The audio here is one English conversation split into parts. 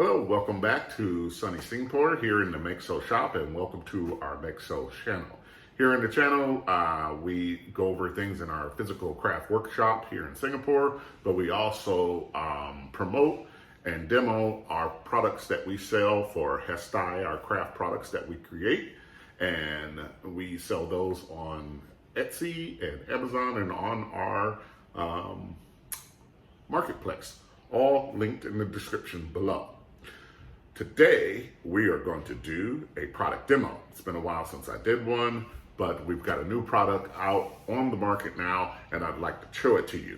Hello, welcome back to sunny Singapore here in the Makeso shop, and welcome to our Makeso channel. Here in the channel, we go over things in our physical craft workshop here in Singapore, but we also promote and demo our products that we sell for Hestai, our craft products that we create, and we sell those on Etsy and Amazon and on our marketplace, all linked in the description below. Today, we are going to do a product demo. It's been a while since I did one, but we've got a new product out on the market now, and I'd like to show it to you.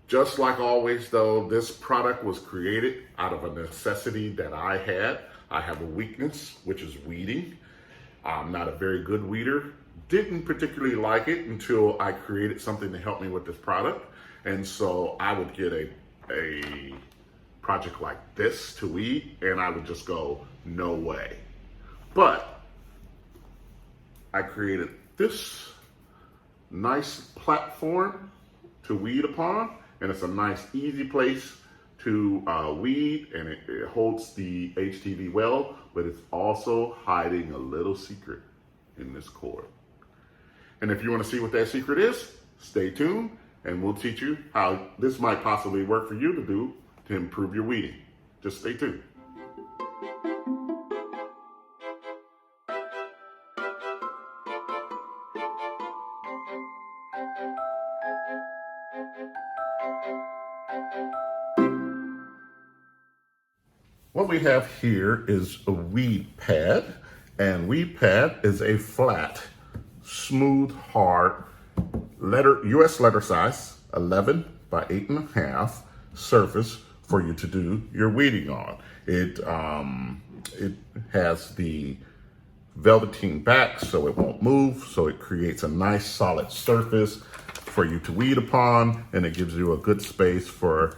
Just like always, though, this product was created out of a necessity that I had. I have a weakness, which is weeding. I'm not a very good weeder. Didn't particularly like it until I created something to help me with this product. And so I would get a project like this to weed, and I would just go, no way. But I created this nice platform to weed upon, and it's a nice, easy place to weed, and it holds the HTV well, but it's also hiding a little secret in this cord. And if you want to see what that secret is, stay tuned, and we'll teach you how this might possibly work for you to do to improve your weeding. Just stay tuned. What we have here is a weed pad, and weed pad is a flat, smooth, hard US letter size, 11 by 8.5 surface for you to do your weeding on. It has the velveteen back so it won't move, so it creates a nice solid surface for you to weed upon, and it gives you a good space for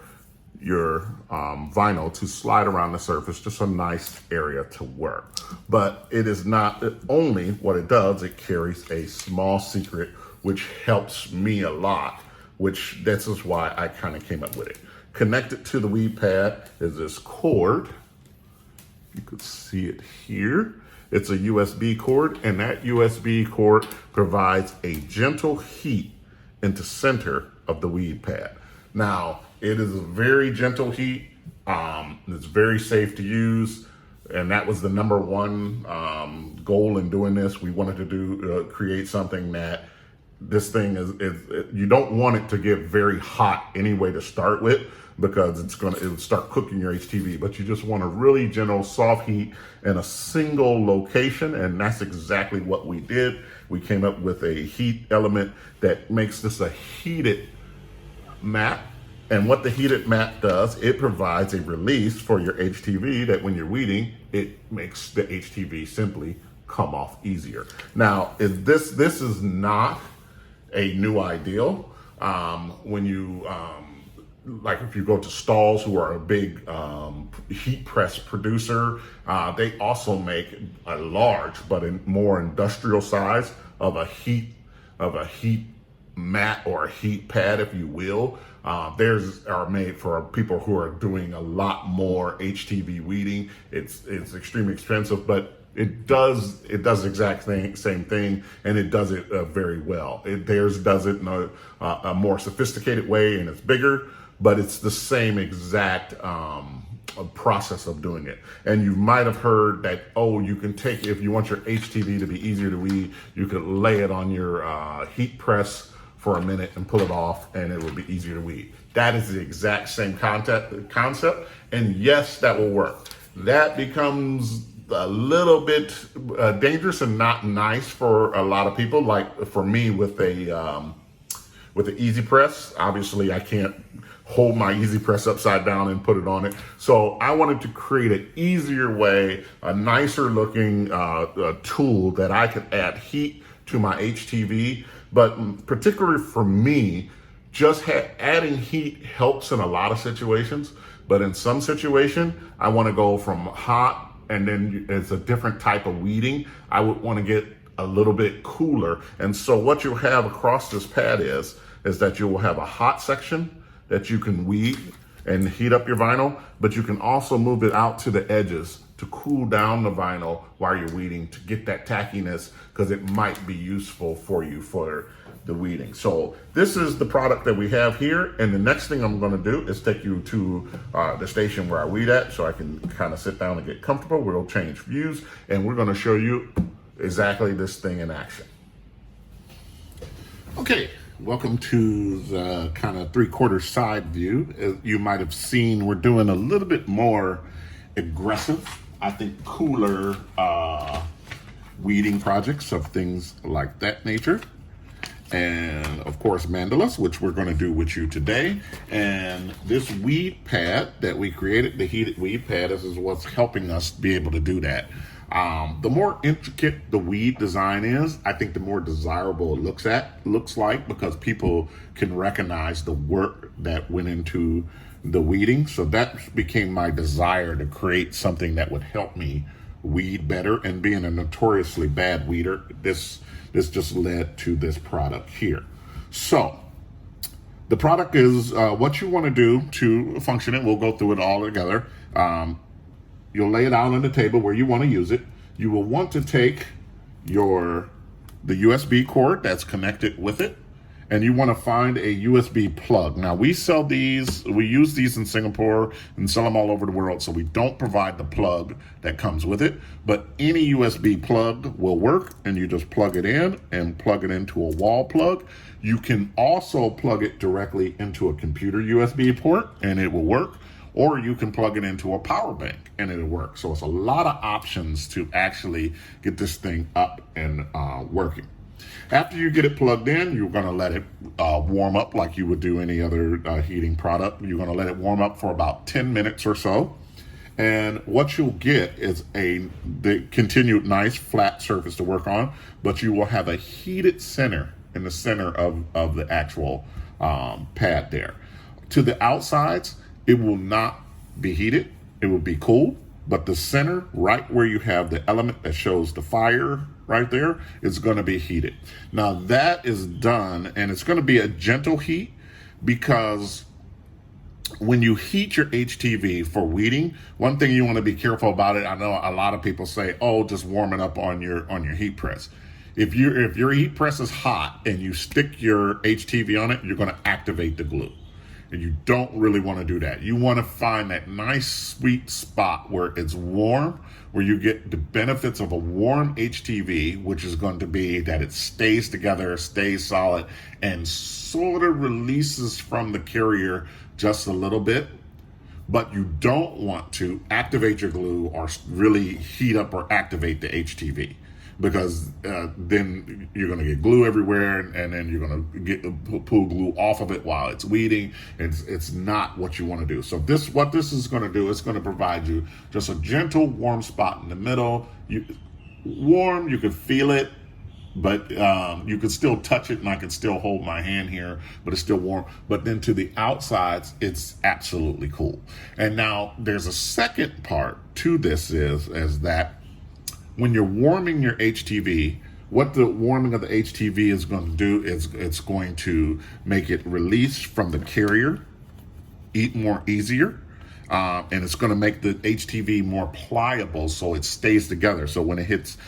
your vinyl to slide around the surface, just a nice area to work. But it is not only what it does, it carries a small secret which helps me a lot, which this is why I kind of came up with it. Connected to the weed pad is this cord. You could see it here. It's a USB cord, and that USB cord provides a gentle heat into center of the weed pad. Now, it is a very gentle heat. It's very safe to use, and that was the number one goal in doing this. We wanted to do create something that this thing is you don't want it to get very hot anyway to start with, because it would start cooking your HTV, but you just want a really gentle, soft heat in a single location, and that's exactly what we did. We came up with a heat element that makes this a heated mat, and what the heated mat does, it provides a release for your HTV that when you're weeding, it makes the HTV simply come off easier. Now, this is not a new ideal. When you like if you go to Stalls, who are a big heat press producer, they also make a large but a more industrial size of a heat mat or a heat pad, if you will. Theirs are made for people who are doing a lot more HTV weeding. It's extremely expensive, but it does the exact same thing, and it does it very well. Theirs does it in a more sophisticated way, and it's bigger, but it's the same exact process of doing it. And you might have heard that, oh, you can take, if you want your HTV to be easier to weed, you could lay it on your heat press for a minute and pull it off, and it will be easier to weed. That is the exact same concept, and yes, that will work. That becomes a little bit dangerous and not nice for a lot of people. Like for me with the Easy Press, obviously I can't hold my Easy Press upside down and put it on it. So I wanted to create an easier way, a nicer looking tool that I could add heat to my HTV. But particularly for me, just adding heat helps in a lot of situations. But in some situation, I want to go from hot, and then it's a different type of weeding. I would want to get a little bit cooler. And so what you'll have across this pad is that you will have a hot section that you can weed, and heat up your vinyl, but you can also move it out to the edges to cool down the vinyl while you're weeding to get that tackiness, because it might be useful for you for the weeding. So this is the product that we have here, and the next thing I'm going to do is take you to the station where I weed at, so I can kind of sit down and get comfortable. We'll change views, and we're going to show you exactly this thing in action. Okay, welcome to the kind of 3/4 side view. As you might have seen, we're doing a little bit more aggressive, I think cooler weeding projects of things like that nature. And of course mandalas, which we're going to do with you today. And this weed pad that we created, the heated weed pad, this is what's helping us be able to do that. The more intricate the weed design is, I think the more desirable it looks like, because people can recognize the work that went into the weeding. So that became my desire, to create something that would help me weed better. And being a notoriously bad weeder, this just led to this product here. So the product is what you want to do to function it. We'll go through it all together. You'll lay it out on the table where you want to use it. You will want to take the USB cord that's connected with it, and you want to find a USB plug. Now, we sell these, we use these in Singapore and sell them all over the world, so we don't provide the plug that comes with it, but any USB plug will work, and you just plug it in and plug it into a wall plug. You can also plug it directly into a computer USB port, and it will work, or you can plug it into a power bank and it'll work. So it's a lot of options to actually get this thing up and working. After you get it plugged in, you're going to let it warm up like you would do any other heating product. You're going to let it warm up for about 10 minutes or so. And what you'll get is the continued nice flat surface to work on, but you will have a heated center in the center of the actual pad there. To the outsides, it will not be heated. It will be cool. But the center, right where you have the element that shows the fire right there, is going to be heated. Now that is done, and it's going to be a gentle heat, because when you heat your HTV for weeding, one thing you want to be careful about it. I know a lot of people say, "Oh, just warm it up on your heat press." If your heat press is hot and you stick your HTV on it, you're going to activate the glue. And you don't really want to do that. You want to find that nice sweet spot where it's warm, where you get the benefits of a warm HTV, which is going to be that it stays together, stays solid, and sort of releases from the carrier just a little bit. But you don't want to activate your glue or really heat up or activate the HTV, because then you're going to get glue everywhere, and then you're going to pull glue off of it while it's weeding. It's not what you want to do. So what this is going to do, it's going to provide you just a gentle warm spot in the middle. You can feel it, but you can still touch it, and I can still hold my hand here, but it's still warm. But then to the outsides, it's absolutely cool. And now there's a second part to this is that when you're warming your HTV, what the warming of the HTV is going to do is it's going to make it release from the carrier easier, and it's going to make the HTV more pliable so it stays together. So when it hits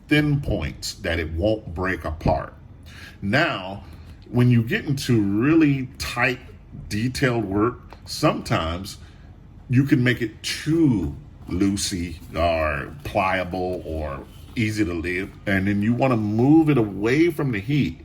thin points, that it won't break apart. Now, when you get into really tight, detailed work, sometimes you can make it too loosey or pliable or easy to live, and then you want to move it away from the heat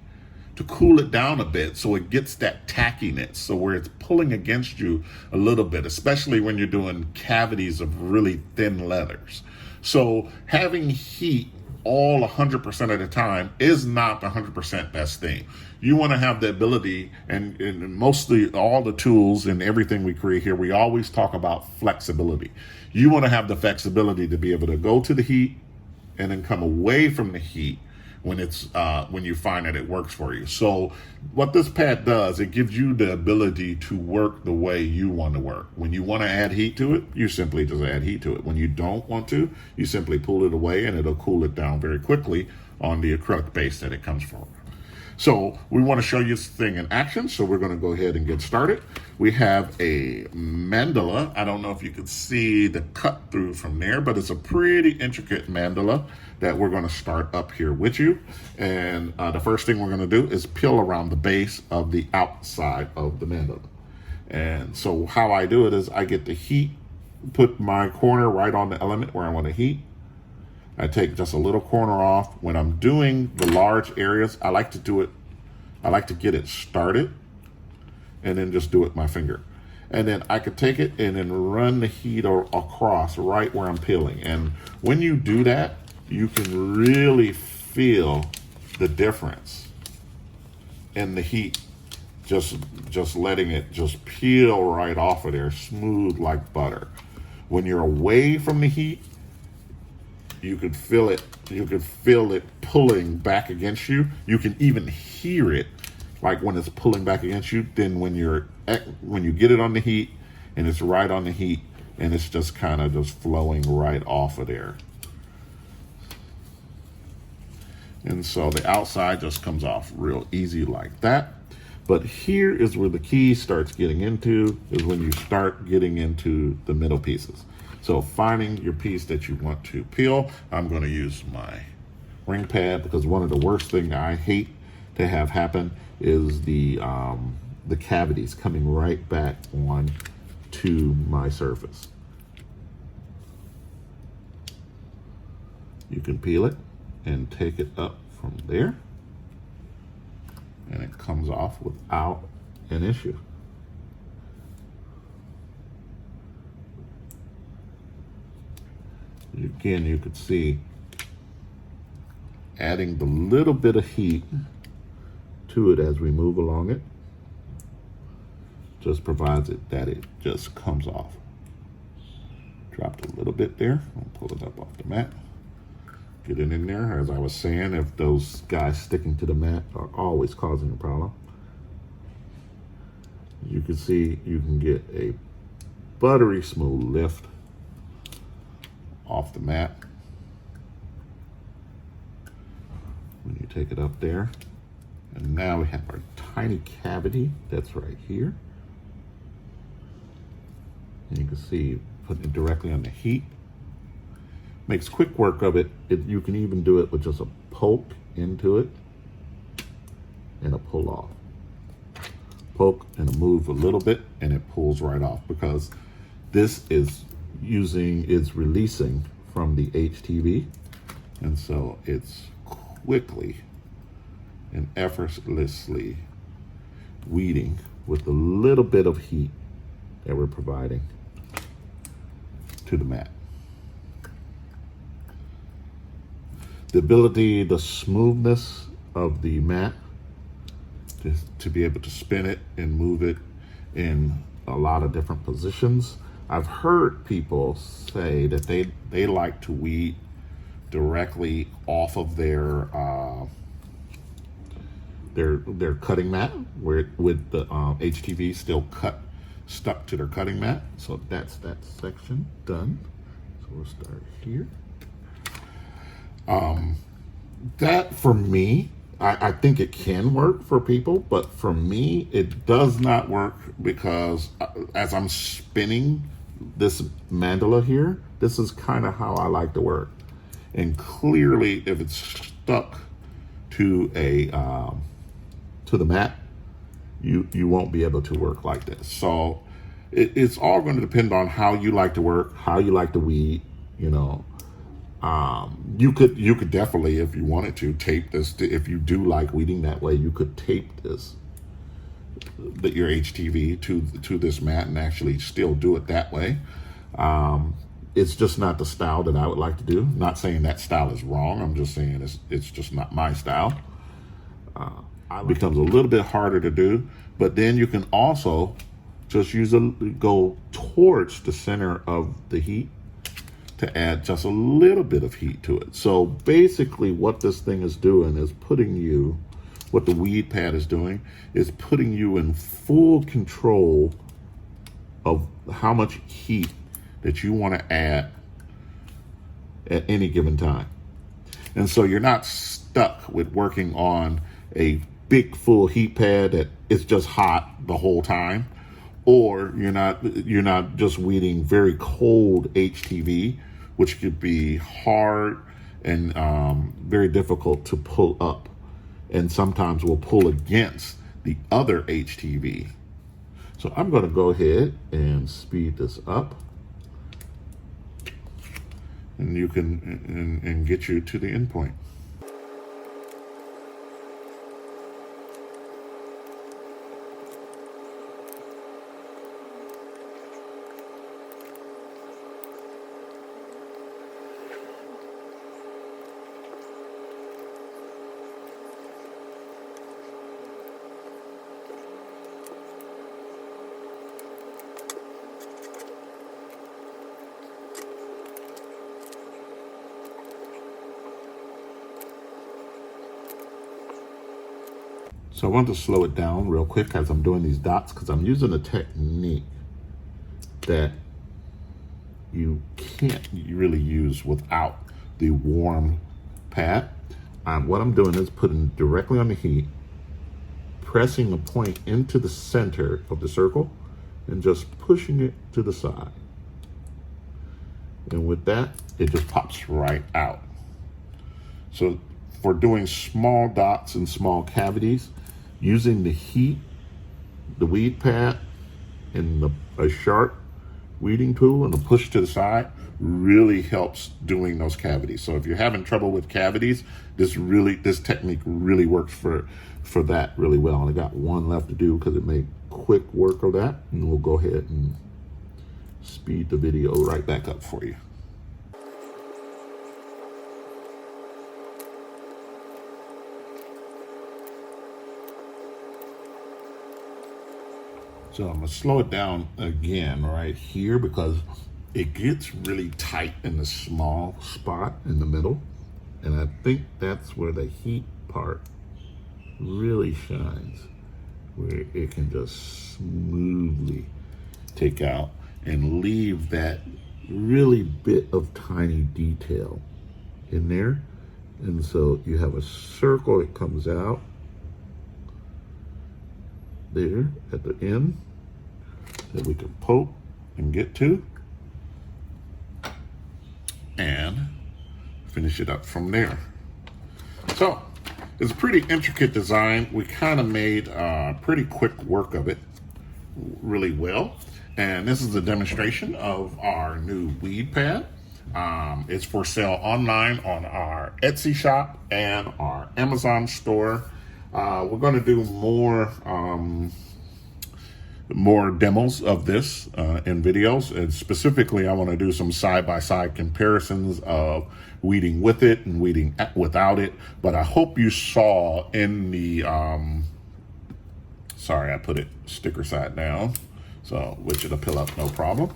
to cool it down a bit so it gets that tackiness, so where it's pulling against you a little bit, especially when you're doing cavities of really thin leathers. So having heat all 100% of the time is not the 100% best thing. You want to have the ability, and mostly all the tools and everything we create here, we always talk about flexibility. You want to have the flexibility to be able to go to the heat and then come away from the heat when you find that it works for you. So what this pad does, it gives you the ability to work the way you want to work. When you want to add heat to it, you simply just add heat to it. When you don't want to, you simply pull it away, and it'll cool it down very quickly on the acrylic base that it comes from. So we want to show you this thing in action, so we're going to go ahead and get started. We have a mandala. I don't know if you can see the cut through from there, but it's a pretty intricate mandala that we're going to start up here with you. And the first thing we're going to do is peel around the base of the outside of the mandala. And so how I do it is I get the heat, put my corner right on the element where I want to heat. I take just a little corner off. When I'm doing the large areas, I like to get it started and then just do it with my finger. And then I could take it and then run the heat across right where I'm peeling. And when you do that, you can really feel the difference in the heat. Just letting it just peel right off of there, smooth like butter. When you're away from the heat, you can feel it. You can feel it pulling back against you. You can even hear it, like when it's pulling back against you. Then when you get it on the heat, and it's right on the heat, and it's just kind of just flowing right off of there. And so the outside just comes off real easy like that. But here is where the key starts getting into, is when you start getting into the middle pieces. So finding your piece that you want to peel, I'm going to use my ring pad, because one of the worst things I hate to have happen is the cavities coming right back on to my surface. You can peel it and take it up from there, and it comes off without an issue. Again, you could see adding the little bit of heat to it as we move along it just provides it that it just comes off. Dropped a little bit there. I'll pull it up off the mat. Get it in there. As I was saying, if those guys sticking to the mat are always causing a problem. You can see you can get a buttery smooth lift off the mat when you take it up there. And now we have our tiny cavity that's right here. And you can see putting it directly on the heat. Makes quick work of it. You can even do it with just a poke into it and a pull off. Poke and move a little bit and it pulls right off, because this is releasing from the HTV, and so it's quickly and effortlessly weeding with a little bit of heat that we're providing to the mat. The ability, the smoothness of the mat to be able to spin it and move it in a lot of different positions. I've heard people say that they like to weed directly off of their cutting mat, where with the HTV still stuck to their cutting mat. So that's that section done. So we'll start here. That for me, I think it can work for people, but for me, it does not work, because as I'm spinning this mandala here, this is kind of how I like to work. And clearly, if it's stuck to the mat, you won't be able to work like this. So it's all going to depend on how you like to work, how you like to weed. You could definitely, if you wanted to, tape this. If you do like weeding that way, you could tape your HTV to this mat and actually still do it that way. It's just not the style that I would like to do. Not saying that style is wrong. I'm just saying it's just not my style. It becomes a little bit harder to do, but then you can also just go towards the center of the heat to add just a little bit of heat to it. So basically what this thing is doing is what the weed pad is doing is putting you in full control of how much heat that you want to add at any given time. And so you're not stuck with working on a big full heat pad that it's just hot the whole time, or you're not just weeding very cold HTV, which could be hard and very difficult to pull up, and sometimes will pull against the other HTV. So I'm going to go ahead and speed this up, and you can and get you to the endpoint. So I want to slow it down real quick as I'm doing these dots, because I'm using a technique that you can't really use without the warm pad. What I'm doing is putting directly on the heat, pressing the point into the center of the circle, and just pushing it to the side. And with that, it just pops right out. So for doing small dots and small cavities, using the heat, the weed pad, and a sharp weeding tool and a push to the side really helps doing those cavities. So if you're having trouble with cavities, this technique really works for that really well. And I got one left to do because it made quick work of that, and we'll go ahead and speed the video right back up for you. So I'm gonna slow it down again right here, because it gets really tight in the small spot in the middle. And I think that's where the heat part really shines, where it can just smoothly take out and leave that really bit of tiny detail in there. And so you have a circle that comes out there at the end that we can poke and get to and finish it up from there. So it's a pretty intricate design. We kind of made pretty quick work of it really well. And this is a demonstration of our new weed pad. It's for sale online on our Etsy shop and our Amazon store. We're going to do more demos of this in videos, and specifically I want to do some side-by-side comparisons of weeding with it and weeding without it. But I hope you saw in the sorry, I put it sticker side down, so which it'll peel up no problem.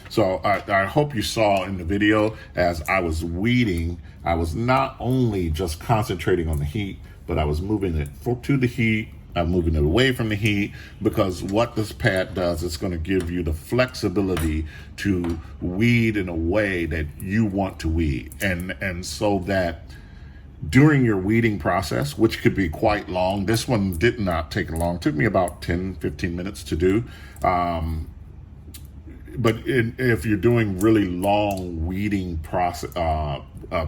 So I hope you saw in the video, as I was weeding, I was not only just concentrating on the heat, but I was moving it to the heat. I'm moving it away from the heat, because what this pad does, it's going to give you the flexibility to weed in a way that you want to weed. And so that during your weeding process, which could be quite long, this one did not take long. It took me about 10-15 minutes to do. But if you're doing really long weeding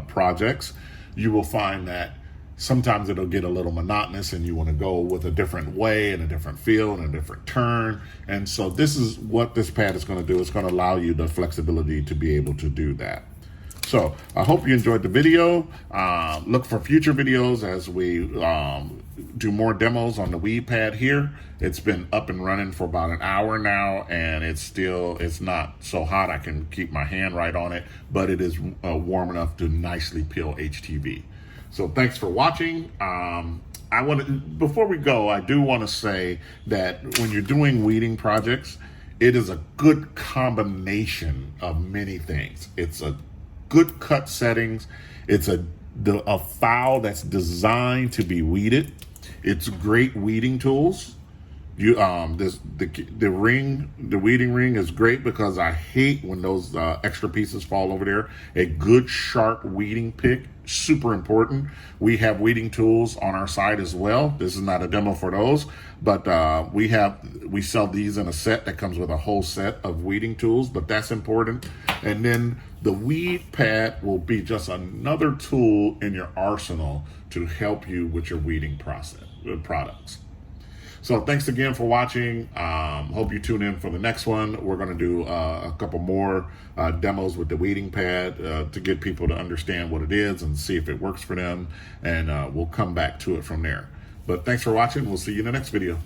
projects, you will find that sometimes it'll get a little monotonous, and you want to go with a different way and a different feel and a different turn. And so this is what this pad is going to do. It's going to allow you the flexibility to be able to do that. So I hope you enjoyed the video. Look for future videos as we do more demos on the weed pad here. It's been up and running for about an hour now, and it's not so hot I can keep my hand right on it, but it is warm enough to nicely peel HTV. So thanks for watching. Before we go, I do want to say that when you're doing weeding projects, it is a good combination of many things. It's a good cut settings. It's a foul that's designed to be weeded. It's great weeding tools. You the ring, the weeding ring is great because I hate when those extra pieces fall over there. A good sharp weeding pick, super important. We have weeding tools on our site as well. This is not a demo for those, but we sell these in a set that comes with a whole set of weeding tools, but that's important. And then the weed pad will be just another tool in your arsenal to help you with your weeding products. So thanks again for watching. Hope you tune in for the next one. We're going to do a couple more demos with the weeding pad to get people to understand what it is and see if it works for them. And we'll come back to it from there. But thanks for watching. We'll see you in the next video.